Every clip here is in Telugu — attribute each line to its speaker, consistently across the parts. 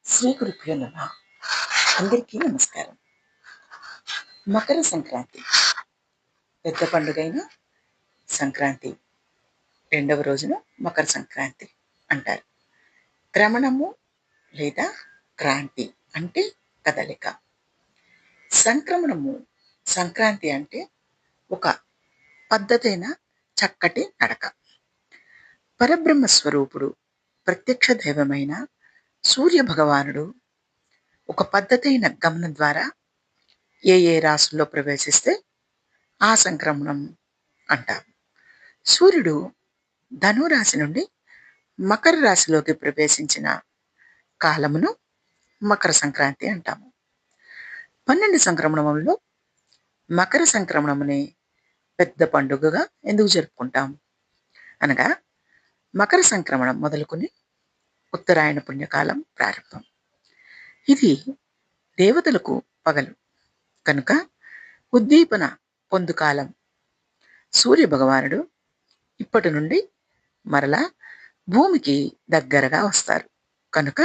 Speaker 1: శ్రీ గురుభ్యో నమః. అందరికీ నమస్కారం. మకర సంక్రాంతి పెద్ద పండుగైన సంక్రాంతి రెండవ రోజున మకర సంక్రాంతి అంటారు. క్రమణము లేదా క్రాంతి అంటే కదలిక. సంక్రమణము సంక్రాంతి అంటే ఒక పద్ధతైన చక్కటి నడక. పరబ్రహ్మ స్వరూపుడు ప్రత్యక్ష దైవమైన సూర్య భగవానుడు ఒక పద్ధతైన గమనం ద్వారా ఏ రాశుల్లో ప్రవేశిస్తే ఆ సంక్రమణం అంటారు. సూర్యుడు ధనురాశి నుండి మకర రాశిలోకి ప్రవేశించిన కాలమును మకర సంక్రాంతి అంటాము. 12 సంక్రమణంలో మకర సంక్రమణముని పెద్ద పండుగగా ఎందుకు జరుపుకుంటాం అనగా, మకర సంక్రమణం మొదలుకొని ఉత్తరాయణ పుణ్యకాలం ప్రారంభం. ఇది దేవతలకు పగలు కనుక ఉద్దీపన పొందుకాలం. సూర్య భగవానుడు ఇప్పటి నుండి మరలా భూమికి దగ్గరగా వస్తారు కనుక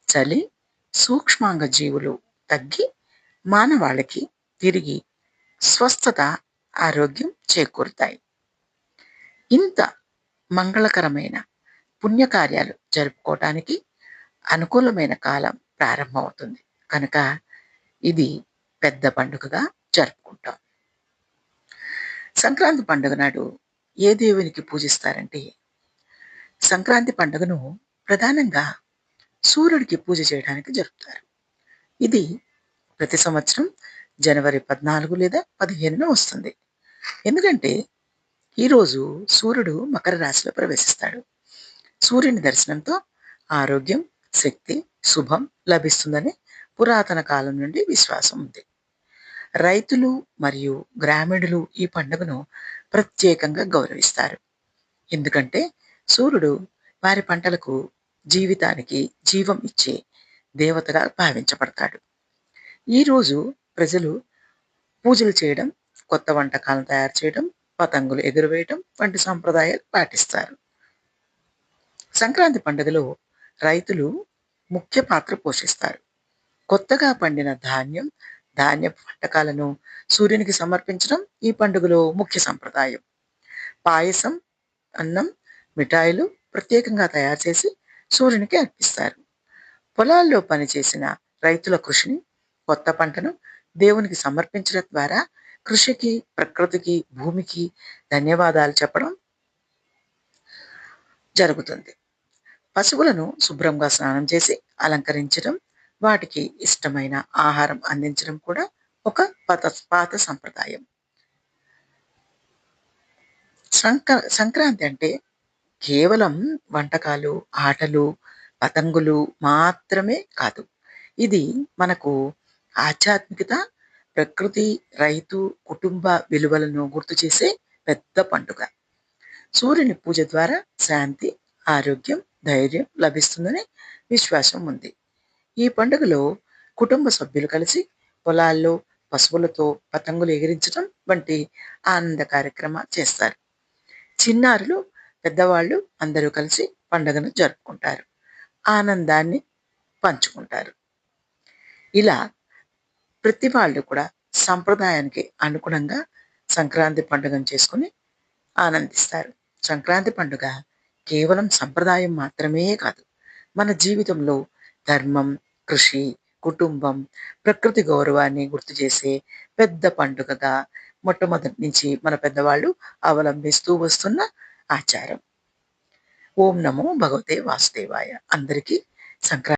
Speaker 1: చలి, సూక్ష్మాంగ జీవులు తగ్గి మానవాళికి తిరిగి స్వస్థత, ఆరోగ్యం చేకూరుతాయి. ఇంత మంగళకరమైన పుణ్యకార్యాలు జరుపుకోవటానికి అనుకూలమైన కాలం ప్రారంభమవుతుంది కనుక ఇది పెద్ద పండుగగా జరుపుకుంటాం. సంక్రాంతి పండుగ నాడు ఏ దేవునికి పూజిస్తారంటే, సంక్రాంతి పండుగను ప్రధానంగా సూర్యుడికి పూజ చేయడానికి జరుపుతారు. ఇది ప్రతి సంవత్సరం జనవరి 14 లేదా 15న వస్తుంది. ఎందుకంటే ఈరోజు సూర్యుడు మకర రాశిలో ప్రవేశిస్తాడు. సూర్యుని దర్శనంతో ఆరోగ్యం, శక్తి, శుభం లభిస్తుందని పురాతన కాలం నుండి విశ్వాసం ఉంది. రైతులు మరియు గ్రామీణులు ఈ పండుగను ప్రత్యేకంగా గౌరవిస్తారు. ఎందుకంటే సూర్యుడు వారి పంటలకు, జీవితానికి జీవం ఇచ్చే దేవతగా భావించబడతాడు. ఈరోజు ప్రజలు పూజలు చేయడం, కొత్త వంటకాలను తయారు చేయడం, పతంగులు ఎగురవేయడం వంటి సంప్రదాయాలు పాటిస్తారు. సంక్రాంతి పండుగలో రైతులు ముఖ్య పాత్ర పోషిస్తారు. కొత్తగా పండిన ధాన్యపు వంటకాలను సూర్యునికి సమర్పించడం ఈ పండుగలో ముఖ్య సంప్రదాయం. పాయసం, అన్నం, మిఠాయిలు ప్రత్యేకంగా తయారు చేసి సూర్యునికి అర్పిస్తారు. పొలాల్లో పనిచేసిన రైతుల కృషిని, కొత్త పంటను దేవునికి సమర్పించడం ద్వారా కృషికి, ప్రకృతికి, భూమికి ధన్యవాదాలు చెప్పడం జరుగుతుంది. పశువులను శుభ్రంగా స్నానం చేసి అలంకరించడం, వాటికి ఇష్టమైన ఆహారం అందించడం కూడా ఒక పాత సంప్రదాయం. సంక్రాంతి అంటే కేవలం వంటకాలు, ఆటలు, పతంగులు మాత్రమే కాదు. ఇది మనకు ఆధ్యాత్మికత, ప్రకృతి, రైతు, కుటుంబ విలువలను గుర్తు చేసే పెద్ద పండుగ. సూర్యుని పూజ ద్వారా శాంతి, ఆరోగ్యం, ధైర్యం లభిస్తుందని విశ్వాసం ఉంది. ఈ పండుగలో కుటుంబ సభ్యులు కలిసి పొలాల్లో పశువులతో పతంగులు ఎగిరించడం వంటి ఆనంద కార్యక్రమాలు చేస్తారు. చిన్నారులు, పెద్దవాళ్ళు అందరూ కలిసి పండుగను జరుపుకుంటారు. ఆనందాన్ని పంచుకుంటారు. ఇలా ప్రతి వాళ్ళు కూడా సంప్రదాయానికి అనుగుణంగా సంక్రాంతి పండుగను చేసుకుని ఆనందిస్తారు. సంక్రాంతి పండుగ కేవలం సంప్రదాయం మాత్రమే కాదు, మన జీవితంలో ధర్మం, కృషి, కుటుంబం, ప్రకృతి గౌరవాన్ని గుర్తు చేసే పెద్ద పండుగగా మొట్టమొదటి నుంచి మన పెద్దవాళ్ళు అవలంబిస్తూ వస్తున్న ఆచారం. ఓం నమో భగవతే వాసుదేవాయ. అందరికీ సంక్రాంతి